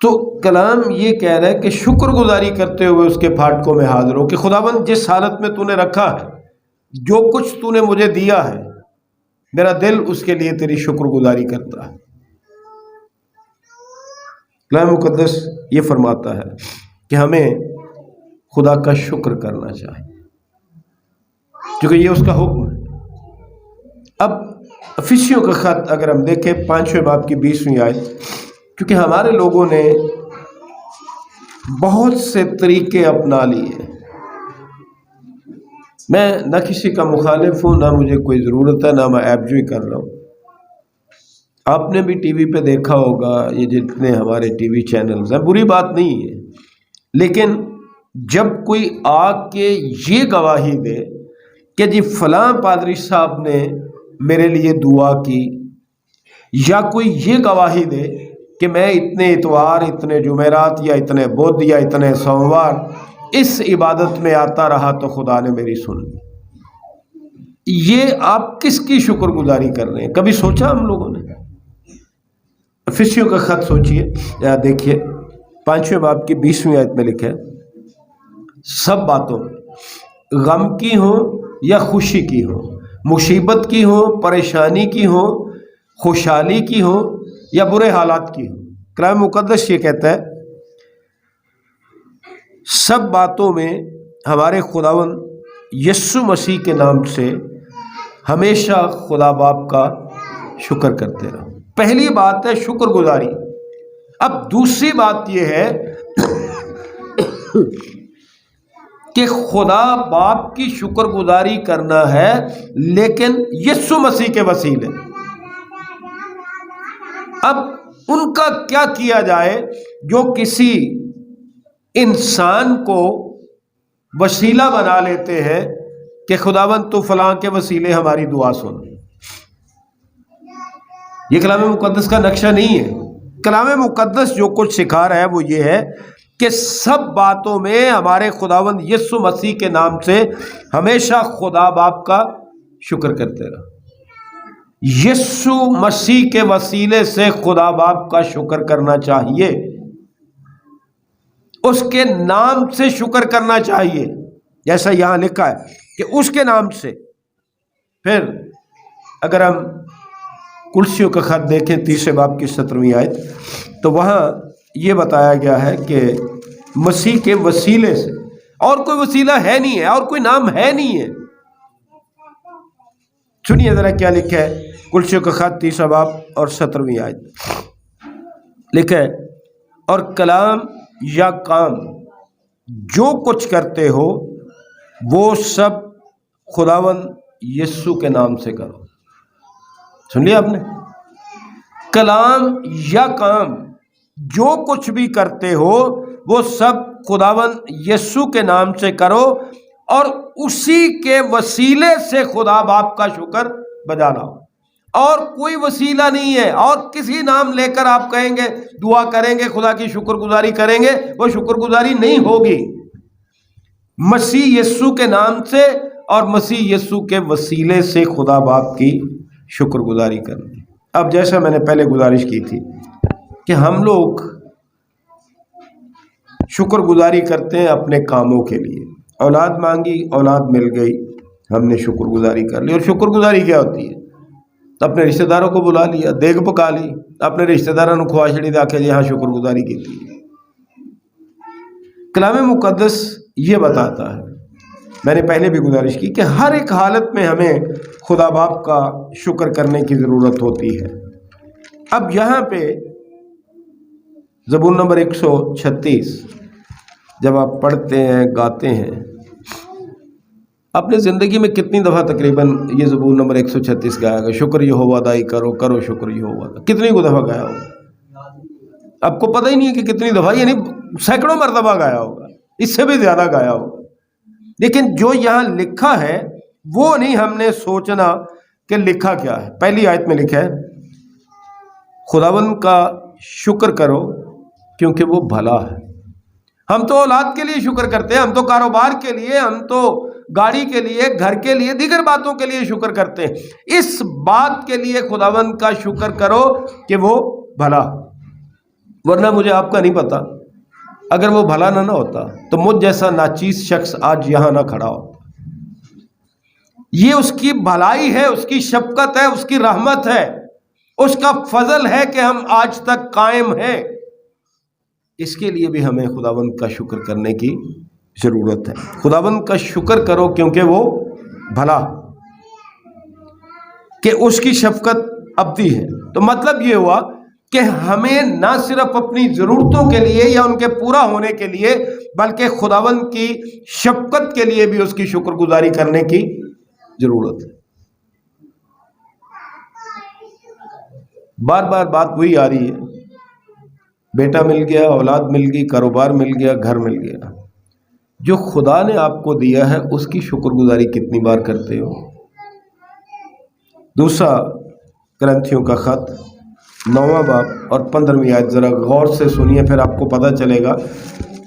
تو کلام یہ کہہ رہا ہے کہ شکر گزاری کرتے ہوئے اس کے پھاٹکوں میں حاضر ہو کہ خداوند جس حالت میں تو نے رکھا ہے، جو کچھ تو نے مجھے دیا ہے، میرا دل اس کے لیے تیری شکر گزاری کرتا ہے۔ کلام مقدس یہ فرماتا ہے کہ ہمیں خدا کا شکر کرنا چاہیے کیونکہ یہ اس کا حکم ہے۔ اب افسیوں کا خط اگر ہم دیکھیں 5ویں باب کی 20ویں آیت، کیونکہ ہمارے لوگوں نے بہت سے طریقے اپنا لیے، میں نہ کسی کا مخالف ہوں، نہ مجھے کوئی ضرورت ہے، نہ میں عیب جوئی کر رہا ہوں۔ آپ نے بھی ٹی وی پہ دیکھا ہوگا، یہ جتنے ہمارے ٹی وی چینلز ہیں، بری بات نہیں ہے، لیکن جب کوئی آ کے یہ گواہی دے کہ جی فلاں پادری صاحب نے میرے لیے دعا کی، یا کوئی یہ گواہی دے کہ میں اتنے اتوار، اتنے جمعرات، یا اتنے بدھ، یا اتنے سوموار اس عبادت میں آتا رہا تو خدا نے میری سن لی، یہ آپ کس کی شکر گزاری کر رہے ہیں؟ کبھی سوچا ہم لوگوں نے؟ افسیوں کا خط سوچئے، دیکھیے 5ویں باب کی 20ویں آیت میں لکھا ہے، سب باتوں میں غم کی ہو یا خوشی کی ہو، مصیبت کی ہو، پریشانی کی ہو، خوشحالی کی ہو یا برے حالات کی ہو، کلام مقدس یہ کہتا ہے سب باتوں میں ہمارے خداوند یسوع مسیح کے نام سے ہمیشہ خدا باپ کا شکر کرتے رہو۔ پہلی بات ہے شکر گزاری۔ اب دوسری بات یہ ہے کہ خدا باپ کی شکر گزاری کرنا ہے لیکن یسوع مسیح کے وسیلے۔ اب ان کا کیا کیا جائے جو کسی انسان کو وسیلہ بنا لیتے ہیں کہ خداوند تو فلاں کے وسیلے ہماری دعا سن۔ یہ کلام مقدس کا نقشہ نہیں ہے۔ کلام مقدس جو کچھ سکھا رہا ہے وہ یہ ہے کہ سب باتوں میں ہمارے خداوند یسوع مسیح کے نام سے ہمیشہ خدا باپ کا شکر کرتے رہو۔ یسوع مسیح کے وسیلے سے خدا باپ کا شکر کرنا چاہیے، اس کے نام سے شکر کرنا چاہیے، جیسا یہاں لکھا ہے کہ اس کے نام سے۔ پھر اگر ہم کلسیوں کا خط دیکھیں 3 باب کی 17ویں آیت، تو وہاں یہ بتایا گیا ہے کہ مسیح کے وسیلے سے، اور کوئی وسیلہ ہے نہیں ہے، اور کوئی نام ہے نہیں ہے۔ سنیے ذرا کیا لکھا ہے کلسیوں کا خط 3 باب اور 17ویں آیت، لکھا ہے اور کلام یا کام جو کچھ کرتے ہو وہ سب خداوند یسوع کے نام سے کرو۔ سن لیا آپ نے؟ کلام یا کام جو کچھ بھی کرتے ہو وہ سب خداوند یسوع کے نام سے کرو، اور اسی کے وسیلے سے خدا باپ کا شکر بجا لاؤ۔ اور کوئی وسیلہ نہیں ہے، اور کسی نام لے کر آپ کہیں گے دعا کریں گے، خدا کی شکر گزاری کریں گے، وہ شکر گزاری نہیں ہوگی۔ مسیح یسوع کے نام سے اور مسیح یسوع کے وسیلے سے خدا باپ کی شکر گزاری کرنی۔ اب جیسا میں نے پہلے گزارش کی تھی کہ ہم لوگ شکر گزاری کرتے ہیں اپنے کاموں کے لیے، اولاد مانگی، اولاد مل گئی، ہم نے شکر گزاری کر لی۔ اور شکر گزاری کیا ہوتی ہے؟ اپنے رشتہ داروں کو بلا لیا، دیگ پکا لی، اپنے رشتہ داروں کو خواہشڑی دا کے یہاں شکر گزاری کی تھی۔ کلام مقدس یہ بتاتا ہے، میں نے پہلے بھی گزارش کی، کہ ہر ایک حالت میں ہمیں خدا باپ کا شکر کرنے کی ضرورت ہوتی ہے۔ اب یہاں پہ زبور نمبر 136 جب آپ پڑھتے ہیں، گاتے ہیں، اپنے زندگی میں کتنی دفعہ تقریباً یہ زبور نمبر 136 گایا گا؟ شکر یہوہ دائی کرو، کرو شکر یہوہ دا، کتنی کو دفعہ گایا ہوگا؟ آپ کو پتہ ہی نہیں ہے کہ کتنی دفعہ، یعنی سینکڑوں مرتبہ گایا ہوگا، اس سے بھی زیادہ گایا ہوگا۔ لیکن جو یہاں لکھا ہے وہ نہیں ہم نے سوچنا کہ لکھا کیا ہے۔ پہلی آیت میں لکھا ہے خداوند کا شکر کرو کیونکہ وہ بھلا ہے۔ ہم تو اولاد کے لیے شکر کرتے ہیں، ہم تو کاروبار کے لیے، ہم تو گاڑی کے لیے، گھر کے لیے، دیگر باتوں کے لیے شکر کرتے ہیں۔ اس بات کے لیے خداوند کا شکر کرو کہ وہ بھلا۔ ورنہ مجھے آپ کا نہیں پتا، اگر وہ بھلا نہ ہوتا تو مجھ جیسا ناچیز شخص آج یہاں نہ کھڑا ہوتا۔ یہ اس کی بھلائی ہے، اس کی شفقت ہے، اس کی رحمت ہے، اس کا فضل ہے کہ ہم آج تک قائم ہیں۔ اس کے لیے بھی ہمیں خداوند کا شکر کرنے کی ضرورت ہے۔ خداوند کا شکر کرو کیونکہ وہ بھلا، کہ اس کی شفقت ابدی ہے۔ تو مطلب یہ ہوا کہ ہمیں نہ صرف اپنی ضرورتوں کے لیے یا ان کے پورا ہونے کے لیے، بلکہ خداوند کی شفقت کے لیے بھی اس کی شکر گزاری کرنے کی ضرورت ہے۔ بار بار بات وہی آ رہی ہے، بیٹا مل گیا، اولاد مل گئی، کاروبار مل گیا، گھر مل گیا۔ جو خدا نے آپ کو دیا ہے اس کی شکر گزاری کتنی بار کرتے ہو؟ دوسرا کرنتھیوں کا خط 9واں باب اور 15ویں آیت ذرا غور سے سنیے، پھر آپ کو پتہ چلے گا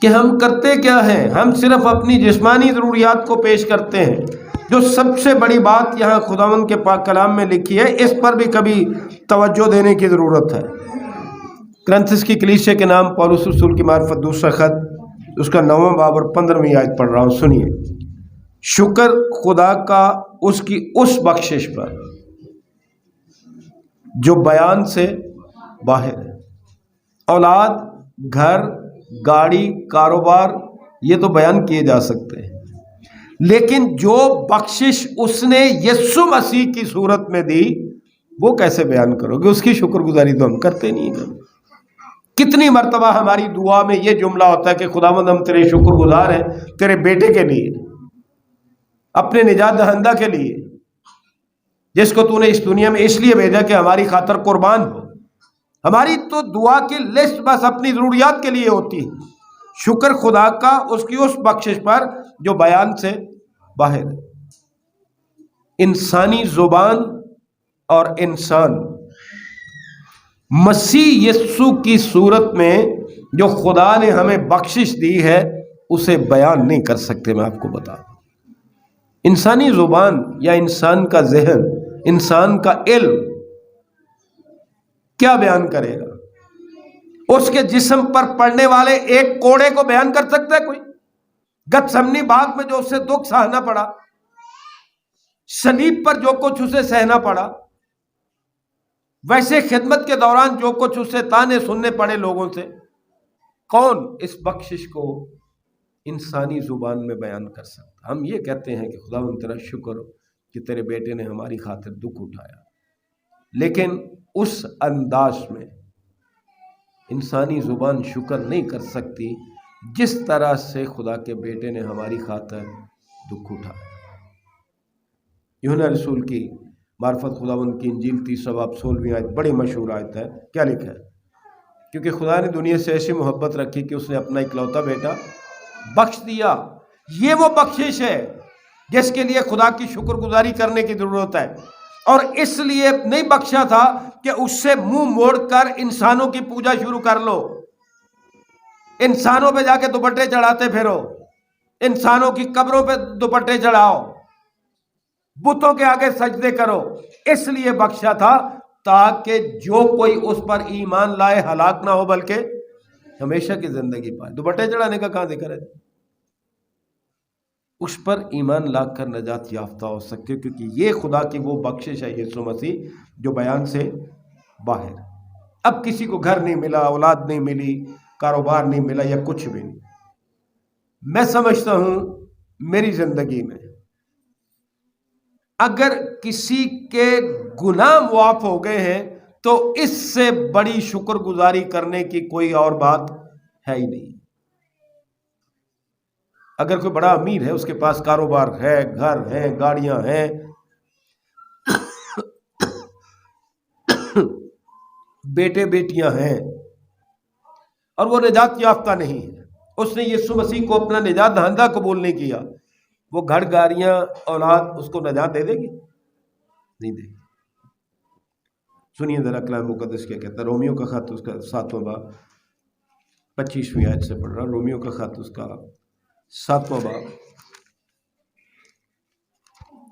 کہ ہم کرتے کیا ہیں۔ ہم صرف اپنی جسمانی ضروریات کو پیش کرتے ہیں۔ جو سب سے بڑی بات یہاں خداوند کے پاک کلام میں لکھی ہے، اس پر بھی کبھی توجہ دینے کی ضرورت ہے۔ کرنتھس کی کلیسیا کے نام پولس رسول کی معرفت دوسرا خط، اس کا 9واں باب اور 15ویں آیت پڑھ رہا ہوں، سنیے۔ شکر خدا کا اس کی اس بخشش پر جو بیان سے باہر ہے۔ اولاد، گھر، گاڑی، کاروبار، یہ تو بیان کیے جا سکتے ہیں، لیکن جو بخشش اس نے یسوع مسیح کی صورت میں دی وہ کیسے بیان کرو گے؟ اس کی شکر گزاری تو ہم کرتے نہیں ہیں۔ کتنی مرتبہ ہماری دعا میں یہ جملہ ہوتا ہے کہ خداوند ہم تیرے شکر گزار ہیں تیرے بیٹے کے لیے، اپنے نجات دہندہ کے لیے، جس کو تو نے اس دنیا میں اس لیے بھیجا کہ ہماری خاطر قربان ہو۔ ہماری تو دعا کی لسٹ بس اپنی ضروریات کے لیے ہوتی ہے۔ شکر خدا کا اس کی اس بخشش پر جو بیان سے باہر ہے۔ انسانی زبان اور انسان مسیح یسوع کی صورت میں جو خدا نے ہمیں بخشش دی ہے اسے بیان نہیں کر سکتے۔ میں آپ کو بتا دوں، انسانی زبان یا انسان کا ذہن، انسان کا علم کیا بیان کرے گا؟ اس کے جسم پر پڑنے والے ایک کوڑے کو بیان کر سکتا ہے کوئی؟ گتسمنی باغ میں جو اسے دکھ سہنا پڑا، صلیب پر جو کچھ اسے سہنا پڑا، ویسے خدمت کے دوران جو کچھ اسے تانے سننے پڑے لوگوں سے، کون اس بخشش کو انسانی زبان میں بیان کر سکتا؟ ہم یہ کہتے ہیں کہ خداوند تیرا شکر ہو کہ تیرے بیٹے نے ہماری خاطر دکھ اٹھایا، لیکن اس انداز میں انسانی زبان شکر نہیں کر سکتی جس طرح سے خدا کے بیٹے نے ہماری خاطر دکھ اٹھایا۔ یوحنا رسول کی معرفت خداوند کی انجیل 3 باب 16ویں آیت بڑی مشہور آیت ہے۔ کیا لکھا ہے؟ کیونکہ خدا نے دنیا سے ایسی محبت رکھی کہ اس نے اپنا اکلوتا بیٹا بخش دیا۔ یہ وہ بخشش ہے جس کے لیے خدا کی شکر گزاری کرنے کی ضرورت ہے، اور اس لیے نہیں بخشا تھا کہ اس سے منہ موڑ کر انسانوں کی پوجا شروع کر لو، انسانوں پہ جا کے دوپٹے چڑھاتے پھرو، انسانوں کی قبروں پہ دوپٹے چڑھاؤ، بتوں کے آگے سجدے کرو۔ اس لیے بخشا تھا تاکہ جو کوئی اس پر ایمان لائے ہلاک نہ ہو بلکہ ہمیشہ کی زندگی پائے۔ دوپٹے چڑھانے کا کہاں ذکر ہے؟ اس پر ایمان لا کر نجات یافتہ ہو سکے، کیونکہ یہ خدا کی وہ بخشش ہے یسوع مسیح جو بیان سے باہر۔ اب کسی کو گھر نہیں ملا، اولاد نہیں ملی، کاروبار نہیں ملا یا کچھ بھی نہیں، میں سمجھتا ہوں میری زندگی میں اگر کسی کے گناہ معاف ہو گئے ہیں تو اس سے بڑی شکر گزاری کرنے کی کوئی اور بات ہے ہی نہیں۔ اگر کوئی بڑا امیر ہے، اس کے پاس کاروبار ہے، گھر ہیں، گاڑیاں ہیں، بیٹے بیٹیاں ہیں، اور وہ نجات یافتہ نہیں ہے، اس نے یسوع مسیح کو اپنا نجات دہندہ قبول نہیں کیا، وہ گھر گاڑیاں اولاد اس کو نجات دے دے گی؟ نہیں دے گی۔ سنیے ذرا کلام مقدس کیا کہتا ہے۔ رومیو کا خط اس کا 7واں باب 25ویں آیت سے پڑھ رہا، رومیو کا خط اس کا 7واں باب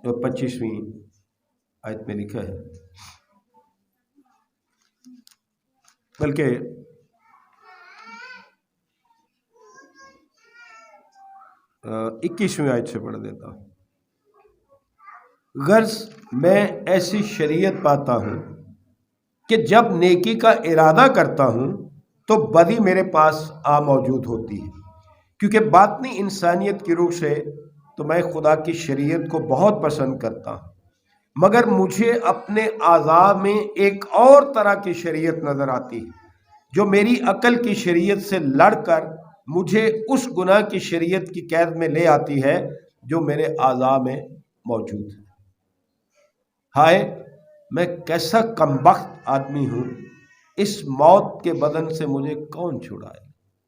اور 25ویں آیت میں لکھا ہے، بلکہ 21ویں آیت سے پڑھ دیتا ہوں۔ غرض میں ایسی شریعت پاتا ہوں کہ جب نیکی کا ارادہ کرتا ہوں تو بدی میرے پاس آ موجود ہوتی ہے، کیونکہ باطنی انسانیت کی روح سے تو میں خدا کی شریعت کو بہت پسند کرتا ہوں، مگر مجھے اپنے اعضاء میں ایک اور طرح کی شریعت نظر آتی ہے جو میری عقل کی شریعت سے لڑ کر مجھے اس گناہ کی شریعت کی قید میں لے آتی ہے جو میرے اعضاء میں موجود ہے۔ ہائے میں کیسا کمبخت آدمی ہوں، اس موت کے بدن سے مجھے کون چھڑائے؟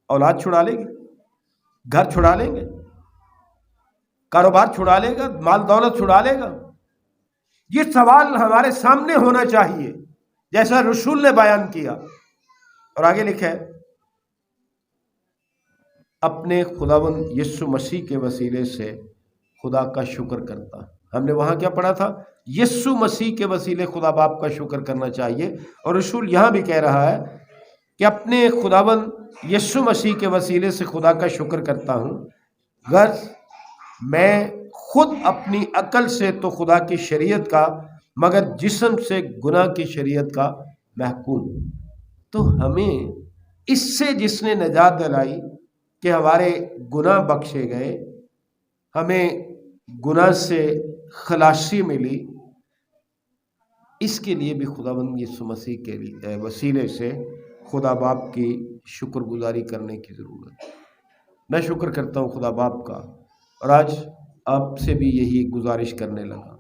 اولاد چھڑا لے گی، گھر چھڑا لیں گے، کاروبار چھڑا لے گا، مال دولت چھڑا لے گا؟ یہ سوال ہمارے سامنے ہونا چاہیے جیسا رسول نے بیان کیا۔ اور آگے لکھا ہے اپنے خداوند یسوع مسیح کے وسیلے سے خدا کا شکر کرتا۔ ہم نے وہاں کیا پڑھا تھا؟ یسوع مسیح کے وسیلے خدا باپ کا شکر کرنا چاہیے، اور رسول یہاں بھی کہہ رہا ہے کہ اپنے خداوند یسوع مسیح کے وسیلے سے خدا کا شکر کرتا ہوں۔ غرض میں خود اپنی عقل سے تو خدا کی شریعت کا مگر جسم سے گناہ کی شریعت کا محکوم ہوں۔ تو ہمیں اس سے جس نے نجات دلائی کہ ہمارے گناہ بخشے گئے، ہمیں گناہ سے خلاصی ملی، اس کے لیے بھی خداوند یسوع مسیح کے لیے وسیلے سے خدا باپ کی شکر گزاری کرنے کی ضرورت ہے۔ میں شکر کرتا ہوں خدا باپ کا، اور آج آپ سے بھی یہی گزارش کرنے لگا۔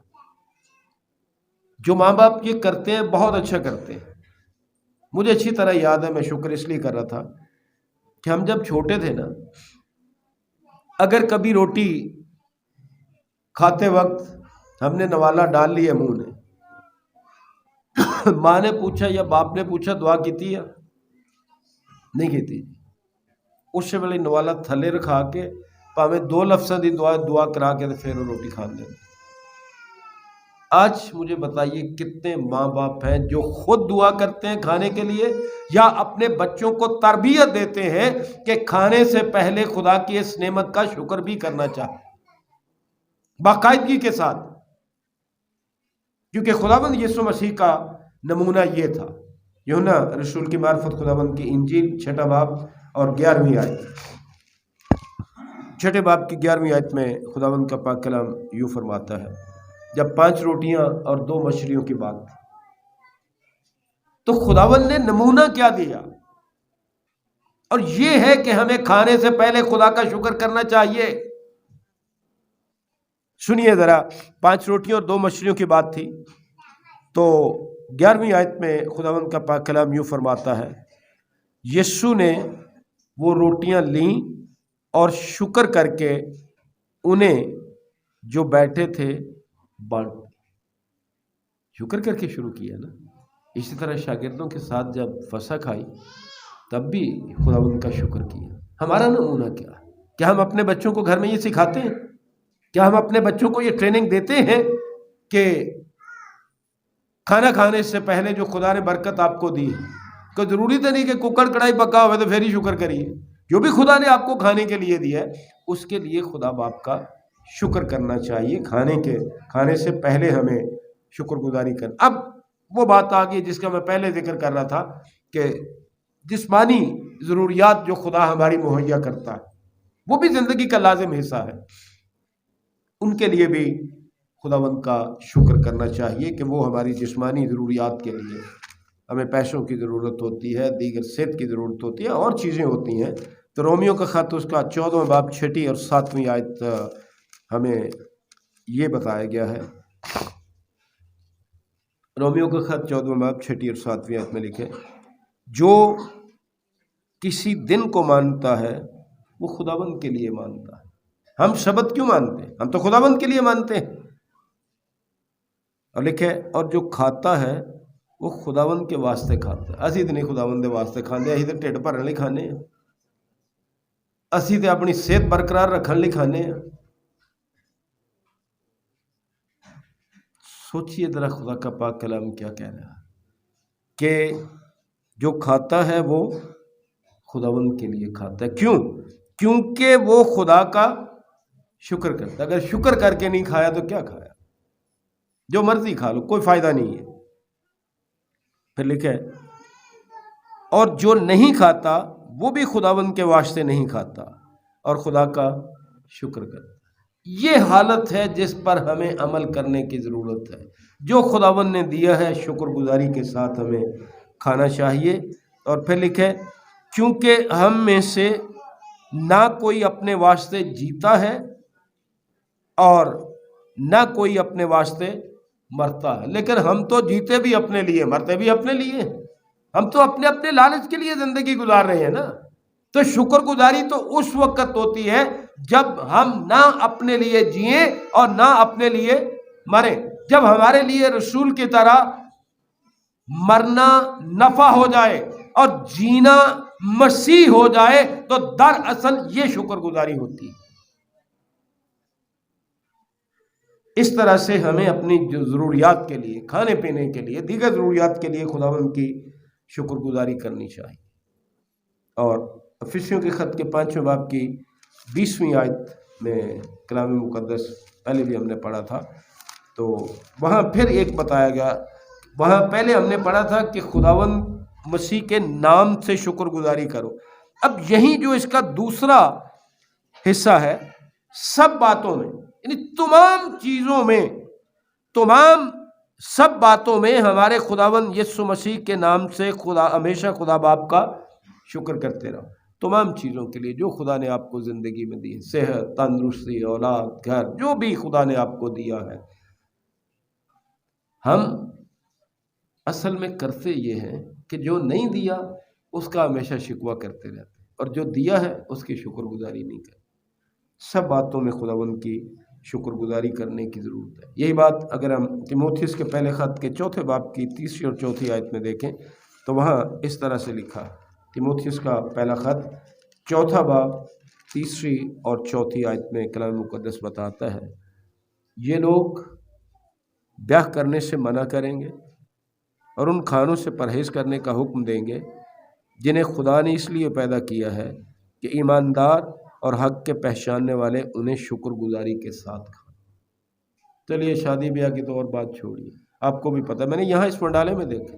جو ماں باپ یہ کرتے ہیں بہت اچھا کرتے ہیں۔ مجھے اچھی طرح یاد ہے، میں شکر اس لیے کر رہا تھا کہ ہم جب چھوٹے تھے نا، اگر کبھی روٹی کھاتے وقت ہم نے نوالا ڈال لیا منہ نے، ماں نے پوچھا یا باپ نے پوچھا دعا کیتی ہے؟ نہیں کیتی۔ اس سے پہلے نوالا تھلے رکھا کے پاویں 2 لفظاں دی دعا کرا کے پھر روٹی کھان دیں۔ آج مجھے بتائیے کتنے ماں باپ ہیں جو خود دعا کرتے ہیں کھانے کے لیے، یا اپنے بچوں کو تربیت دیتے ہیں کہ کھانے سے پہلے خدا کی اس نعمت کا شکر بھی کرنا چاہے باقاعدگی کے ساتھ، کیونکہ خداوند یسوع مسیح کا نمونہ یہ تھا۔ یوحنا رسول کی معرفت خداوند کی انجیل 6 باب اور 11ویں آیت، 6 باب کی 11ویں آیت میں خداوند کا پاک کلام یوں فرماتا ہے، جب 5 روٹیاں اور 2 مچھلیوں کی بات تھی تو خداوند نے نمونہ کیا دیا، اور یہ ہے کہ ہمیں کھانے سے پہلے خدا کا شکر کرنا چاہیے۔ سنیے ذرا، 5 روٹیوں اور 2 مچھلیوں کی بات تھی، تو 11ویں آیت میں خداوند کا پاک کلام یوں فرماتا ہے، یسوع نے وہ روٹیاں لیں اور شکر کر کے انہیں جو بیٹھے تھے بانٹ، شکر کر کے شروع کیا نا۔ اسی طرح شاگردوں کے ساتھ جب فسح کھائی تب بھی خداوند کا شکر کیا۔ ہمارا نمونہ کیا ہم اپنے بچوں کو گھر میں یہ سکھاتے ہیں؟ کیا ہم اپنے بچوں کو یہ ٹریننگ دیتے ہیں کہ کھانا کھانے سے پہلے جو خدا نے برکت آپ کو دی، کوئی ضروری تو نہیں کہ کوکر کڑھائی پکا ہوئے تو پھر ہی شکر کریے، جو بھی خدا نے آپ کو کھانے کے لیے دیا ہے اس کے لیے خدا باپ کا شکر کرنا چاہیے۔ کھانے سے پہلے ہمیں شکر گزاری کرنا۔ اب وہ بات آ گئی جس کا میں پہلے ذکر کر رہا تھا کہ جسمانی ضروریات جو خدا ہماری مہیا کرتا ہے وہ بھی زندگی کا لازم حصہ ہے، ان کے لیے بھی خداوند کا شکر کرنا چاہیے کہ وہ ہماری جسمانی ضروریات کے لیے، ہمیں پیسوں کی ضرورت ہوتی ہے، دیگر صحت کی ضرورت ہوتی ہے، اور چیزیں ہوتی ہیں۔ تو رومیو کا خط اس کا 14 باب 6 اور 7ویں آیت ہمیں یہ بتایا گیا ہے۔ رومیو کا خط 14 باب 6 اور 7ویں آیت میں لکھے، جو کسی دن کو مانتا ہے وہ خداوند کے لیے مانتا ہے۔ ہم سبت کیوں مانتے ہیں؟ ہم تو خداوند کے لیے مانتے ہیں۔ اور لکھے، اور جو کھاتا ہے وہ خداوند کے واسطے کھاتا ہے۔ اسی تو نہیں خداوند کے واسطے کھانے، اسی تو ٹھڈ بھرن لئی کھانے ہیں، اسی تو اپنی صحت برقرار رکھن لئی کھانے ہیں۔ سوچئے ذرا خدا کا پاک کلام کیا کہہ رہا ہے کہ جو کھاتا ہے وہ خداوند کے لیے کھاتا ہے۔ کیوں؟ کیونکہ وہ خدا کا شکر کرتا. اگر شکر کر کے نہیں کھایا تو کیا کھایا؟ جو مرضی کھا لو، کوئی فائدہ نہیں ہے. پھر لکھا ہے اور جو نہیں کھاتا وہ بھی خداوند کے واسطے نہیں کھاتا اور خدا کا شکر کرتا. یہ حالت ہے جس پر ہمیں عمل کرنے کی ضرورت ہے. جو خداوند نے دیا ہے شکر گزاری کے ساتھ ہمیں کھانا چاہیے. اور پھر لکھے کیونکہ ہم میں سے نہ کوئی اپنے واسطے جیتا ہے اور نہ کوئی اپنے واسطے مرتا ہے، لیکن ہم تو جیتے بھی اپنے لیے، مرتے بھی اپنے لیے. ہم تو اپنے اپنے لالچ کے لیے زندگی گزار رہے ہیں نا. تو شکر گزاری تو اس وقت ہوتی ہے جب ہم نہ اپنے لیے جئیں اور نہ اپنے لیے مریں. جب ہمارے لیے رسول کی طرح مرنا نفع ہو جائے اور جینا مسیح ہو جائے تو دراصل یہ شکر گزاری ہوتی ہے. اس طرح سے ہمیں اپنی جو ضروریات کے لیے، کھانے پینے کے لیے، دیگر ضروریات کے لیے خداوند کی شکر گزاری کرنی چاہیے. اور افسیوں کے خط کے 5ویں باب کی 20ویں آیت میں کلام مقدس پہلے بھی ہم نے پڑھا تھا، تو وہاں پھر ایک بتایا گیا. وہاں پہلے ہم نے پڑھا تھا کہ خداوند مسیح کے نام سے شکر گزاری کرو. اب یہی جو اس کا دوسرا حصہ ہے، سب باتوں میں، یعنی تمام چیزوں میں، تمام سب باتوں میں ہمارے خداوند یسوع مسیح کے نام سے ہمیشہ خدا باپ کا شکر کرتے رہو. تمام چیزوں کے لیے جو خدا نے آپ کو زندگی میں دی ہے، صحت، تندرستی، اولاد، گھر، جو بھی خدا نے آپ کو دیا ہے. ہم اصل میں کرتے یہ ہیں کہ جو نہیں دیا اس کا ہمیشہ شکوہ کرتے رہتے ہیں، اور جو دیا ہے اس کی شکر گزاری نہیں کرتے. سب باتوں میں خداوند کی شکر گزاری کرنے کی ضرورت ہے. یہی بات اگر ہم تیموتھیوس کے پہلے خط کے 4 باب کی 3 اور 4 آیت میں دیکھیں تو وہاں اس طرح سے لکھا. تیموتھیوس کا پہلا خط 4 باب 3 اور 4 آیت میں کلام مقدس بتاتا ہے یہ لوگ بیاہ کرنے سے منع کریں گے اور ان کھانوں سے پرہیز کرنے کا حکم دیں گے جنہیں خدا نے اس لیے پیدا کیا ہے کہ ایماندار اور حق کے پہچاننے والے انہیں شکر گزاری کے ساتھ کھائیں. چلیے شادی بیاہ کی تو اور بات چھوڑیے، آپ کو بھی پتہ، میں نے یہاں اس منڈالے میں دیکھا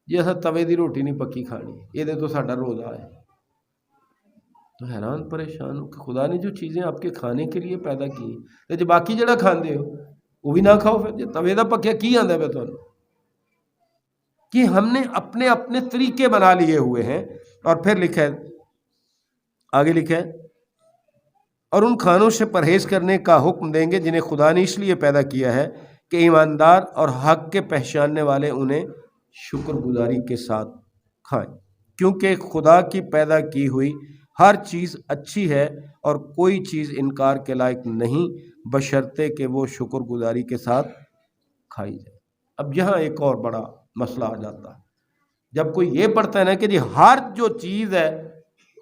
یہ ایسا توے دی روٹی نہیں پکی کھانی، یہ دے تو ساڈا روزہ ہے. تو حیران پریشان ہو کہ خدا نے جو چیزیں آپ کے کھانے کے لیے پیدا کی ہیں جو باقی جڑا کھاندے ہو وہ بھی نہ کھاؤ. پھر یہ توے دا پکیا کی آندا ہے تمہیں کہ ہم نے اپنے اپنے طریقے بنا لیے ہوئے ہیں. اور پھر لکھا ہے، آگے لکھا ہے اور ان کھانوں سے پرہیز کرنے کا حکم دیں گے جنہیں خدا نے اس لیے پیدا کیا ہے کہ ایماندار اور حق کے پہچاننے والے انہیں شکر گزاری کے ساتھ کھائیں، کیونکہ خدا کی پیدا کی ہوئی ہر چیز اچھی ہے اور کوئی چیز انکار کے لائق نہیں بشرطے کہ وہ شکر گزاری کے ساتھ کھائی جائے. اب یہاں ایک اور بڑا مسئلہ آ جاتا ہے جب کوئی یہ پڑھتا ہے نا کہ جی ہر جو چیز ہے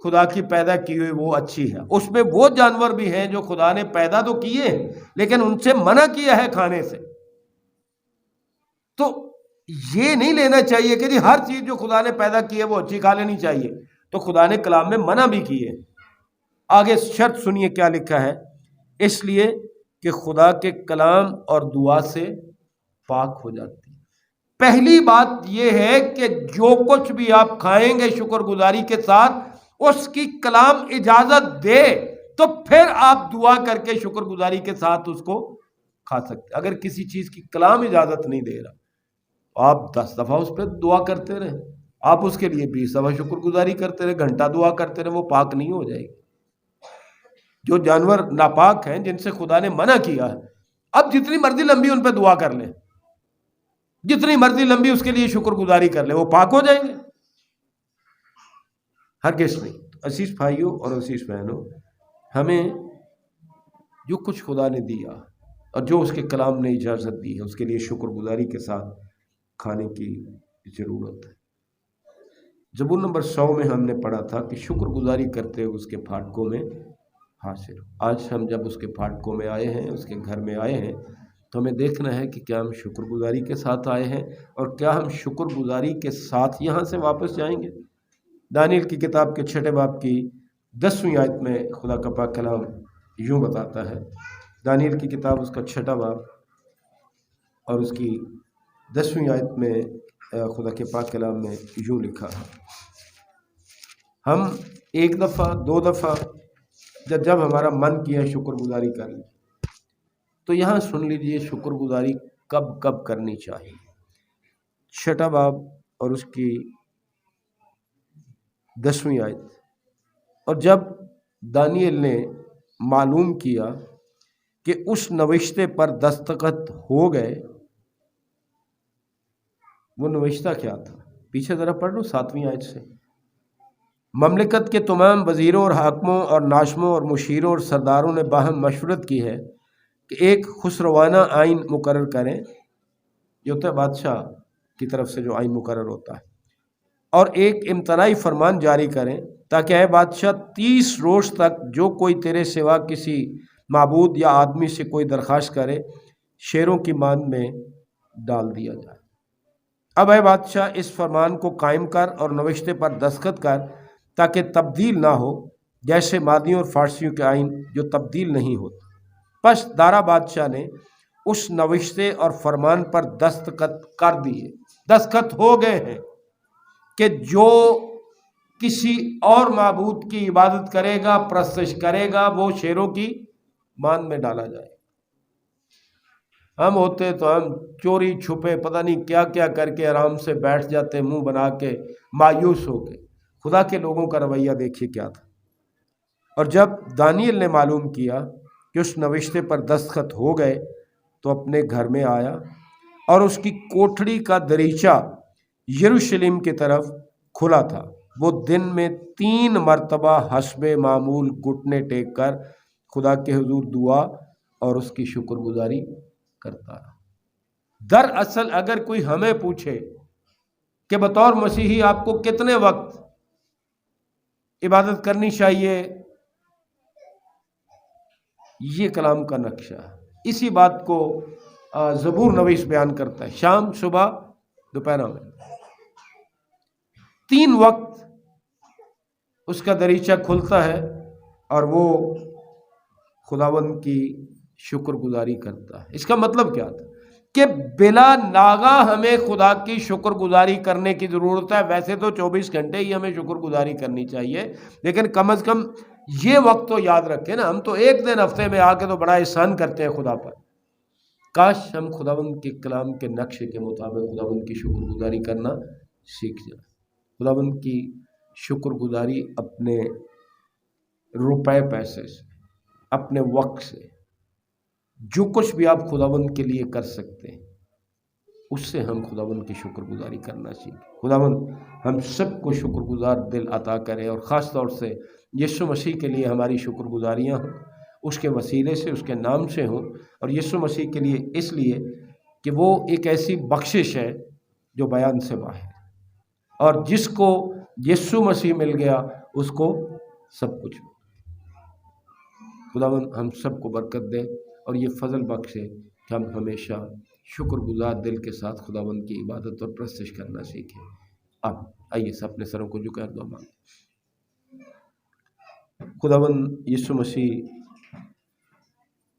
خدا کی پیدا کی ہوئی وہ اچھی ہے. اس میں وہ جانور بھی ہیں جو خدا نے پیدا تو کیے لیکن ان سے منع کیا ہے کھانے سے. تو یہ نہیں لینا چاہیے کہ جی ہر چیز جو خدا نے پیدا کی ہے وہ اچھی کھا لینی چاہیے. تو خدا نے کلام میں منع بھی کی ہے. آگے شرط سنیے کیا لکھا ہے، اس لیے کہ خدا کے کلام اور دعا سے پاک ہو جاتی ہے. پہلی بات یہ ہے کہ جو کچھ بھی آپ کھائیں گے شکر گزاری کے ساتھ اس کی کلام اجازت دے تو پھر آپ دعا کر کے شکر گزاری کے ساتھ اس کو کھا سکتے. اگر کسی چیز کی کلام اجازت نہیں دے رہا آپ 10 دفعہ اس پہ دعا کرتے رہے، آپ اس کے لیے 20 دفعہ شکر گزاری کرتے رہے، گھنٹہ دعا کرتے رہے، وہ پاک نہیں ہو جائے گی. جو جانور ناپاک ہیں جن سے خدا نے منع کیا ہے اب جتنی مرضی لمبی ان پہ دعا کر لیں، جتنی مرضی لمبی اس کے لیے شکر گزاری کر لیں، وہ پاک ہو جائیں گے؟ ہرگز نہیں. عزیز بھائیوں اور عزیز بہنوں، ہمیں جو کچھ خدا نے دیا اور جو اس کے کلام نے اجازت دی ہے اس کے لیے شکر گزاری کے ساتھ کھانے کی ضرورت ہے. زبور نمبر 100 میں ہم نے پڑھا تھا کہ شکر گزاری کرتے ہوئے اس کے پھاٹکوں میں حاضر ہو. آج ہم جب اس کے پھاٹکوں میں آئے ہیں، اس کے گھر میں آئے ہیں، تو ہمیں دیکھنا ہے کہ کیا ہم شکر گزاری کے ساتھ آئے ہیں اور کیا ہم شکر گزاری کے ساتھ یہاں سے واپس جائیں گے. دانیل کی کتاب کے 6 باب کی 10ویں آیت میں خدا کا پاک کلام یوں بتاتا ہے، دانیل کی کتاب اس کا 6واں باب اور اس کی 10ویں آیت میں خدا کے پاک کلام میں یوں لکھا ہے، ہم ایک دفعہ 2 دفعہ جب ہمارا من کیا شکر گزاری کر لی، تو یہاں سن لیجئے شکر گزاری کب کب کرنی چاہیے۔ 6واں باب اور اس کی 10ویں آیت، اور جب دانیل نے معلوم کیا کہ اس نوشتے پر دستخط ہو گئے، وہ نوشتہ کیا تھا؟ پیچھے ذرا پڑھ لو 7ویں آیت سے، مملکت کے تمام وزیروں اور حاکموں اور ناشموں اور مشیروں اور سرداروں نے باہم مشورت کی ہے کہ ایک خسروانہ آئین مقرر کریں، جو ہوتا ہے بادشاہ کی طرف سے جو آئین مقرر ہوتا ہے، اور ایک امتناعی فرمان جاری کریں تاکہ اے بادشاہ 30 روز تک جو کوئی تیرے سوا کسی معبود یا آدمی سے کوئی درخواست کرے شیروں کی مان میں ڈال دیا جائے۔ اب اے بادشاہ اس فرمان کو قائم کر اور نوشتے پر دستخط کر تاکہ تبدیل نہ ہو، جیسے مادیوں اور فارسیوں کے آئین جو تبدیل نہیں ہوتے۔ پس دارا بادشاہ نے اس نوشتے اور فرمان پر دستخط کر دیے، دستخط ہو گئے ہیں کہ جو کسی اور معبود کی عبادت کرے گا، پرستش کرے گا، وہ شیروں کی مان میں ڈالا جائے۔ ہم ہوتے تو ہم چوری چھپے پتہ نہیں کیا کیا کر کے آرام سے بیٹھ جاتے، منہ بنا کے مایوس ہو کے۔ خدا کے لوگوں کا رویہ دیکھیے کیا تھا۔ اور جب دانیل نے معلوم کیا کہ اس نوشتے پر دستخط ہو گئے تو اپنے گھر میں آیا، اور اس کی کوٹھڑی کا دریچہ یروشلم کی طرف کھلا تھا۔ وہ دن میں 3 مرتبہ حسب معمول گھٹنے ٹیک کر خدا کے حضور دعا اور اس کی شکر گزاری کرتا رہا۔ دراصل اگر کوئی ہمیں پوچھے کہ بطور مسیحی آپ کو کتنے وقت عبادت کرنی چاہیے، یہ کلام کا نقشہ ہے۔ اسی بات کو زبور نویس بیان کرتا ہے، شام، صبح، دوپہر میں 3 وقت اس کا دریچہ کھلتا ہے اور وہ خداوند کی شکر گزاری کرتا ہے۔ اس کا مطلب کیا تھا کہ بلا ناغہ ہمیں خدا کی شکر گزاری کرنے کی ضرورت ہے۔ ویسے تو 24 گھنٹے ہی ہمیں شکر گزاری کرنی چاہیے، لیکن کم از کم یہ وقت تو یاد رکھیں نا، ہم تو ایک دن ہفتے میں آ کے تو بڑا احسان کرتے ہیں خدا پر۔ کاش ہم خداوند کے کلام کے نقشے کے مطابق خداوند کی شکر گزاری کرنا سیکھ جائیں۔ خداوند کی شکر گزاری اپنے روپے پیسے سے، اپنے وقت سے، جو کچھ بھی آپ خداوند کے لیے کر سکتے ہیں، اس سے ہم خداوند کی شکر گزاری کرنا سیکھیں۔ خداوند ہم سب کو شکر گزار دل عطا کرے، اور خاص طور سے یسوع مسیح کے لیے ہماری شکر گزاریاں ہوں، اس کے وسیلے سے، اس کے نام سے ہوں، اور یسوع مسیح کے لیے اس لیے کہ وہ ایک ایسی بخشش ہے جو بیان سے باہر ہے، اور جس کو یسوع مسیح مل گیا اس کو سب کچھ مل گیا۔ خداوند ہم سب کو برکت دے اور یہ فضل بخشے کہ ہم ہمیشہ شکر گزار دل کے ساتھ خداوند کی عبادت اور پرستش کرنا سیکھیں۔ اب آئیے سب اپنے سروں کو جھکائیں، دعا مانگیں۔ خداوند یسوع مسیح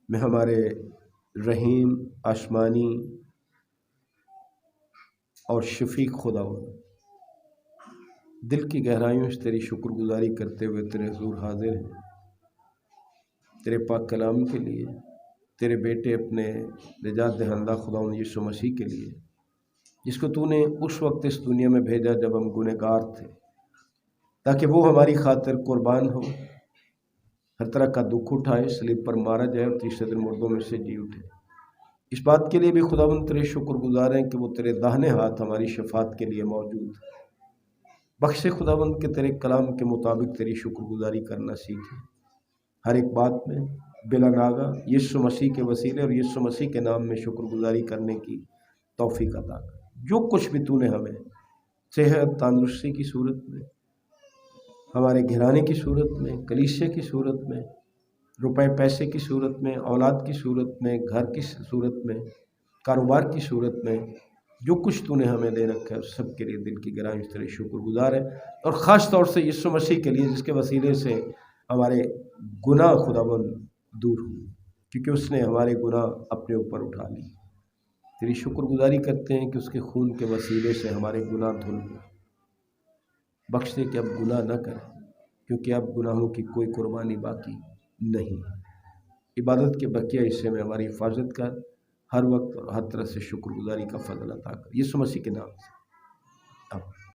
میں ہمارے رحیم، آسمانی اور شفیق خداوند، دل کی گہرائیوں سے تیری شکر گزاری کرتے ہوئے تیرے حضور حاضر ہیں، تیرے پاک کلام کے لیے، تیرے بیٹے اپنے نجات دہندہ خداوند یسوع مسیح کے لیے، جس کو تو نے اس وقت اس دنیا میں بھیجا جب ہم گنہگار تھے، تاکہ وہ ہماری خاطر قربان ہو، ہر طرح کا دکھ اٹھائے، صلیب پر مارا جائے اور تیسرے دن مردوں میں سے جی اٹھے۔ اس بات کے لیے بھی خداوند تیرے شکر گزار ہیں کہ وہ تیرے داہنے ہاتھ ہماری شفاعت کے لیے موجود ہے۔ بخشے خداوند کہ تیرے کلام کے مطابق تیری شکر گزاری کرنا سیکھیں، ہر ایک بات میں بلا ناغہ یسوع مسیح کے وسیلے اور یسوع مسیح کے نام میں شکر گزاری کرنے کی توفیق عطا کر۔ جو کچھ بھی تو نے ہمیں صحت تندرستی کی صورت میں، ہمارے گھرانے کی صورت میں، کلیسیا کی صورت میں، روپے پیسے کی صورت میں، اولاد کی صورت میں، گھر کی صورت میں، کاروبار کی صورت میں، جو کچھ تو نے ہمیں دے رکھا ہے اس سب کے لیے دل کی گہرائیوں سے تیرے شکر گزار ہے، اور خاص طور سے یسوع مسیح کے لیے جس کے وسیلے سے ہمارے گناہ خداوند دور ہوں، کیونکہ اس نے ہمارے گناہ اپنے اوپر اٹھا لی۔ تیری شکر گزاری کرتے ہیں کہ اس کے خون کے وسیلے سے ہمارے گناہ دھل گئے، بخش دے کہ اب گناہ نہ کریں، کیونکہ اب گناہوں کی کوئی قربانی باقی نہیں۔ عبادت کے بقیہ حصے میں ہماری حفاظت کر، ہر وقت اور ہر طرح سے شکر گزاری کا فضل عطا کر، یسوع مسیح کے نام سے۔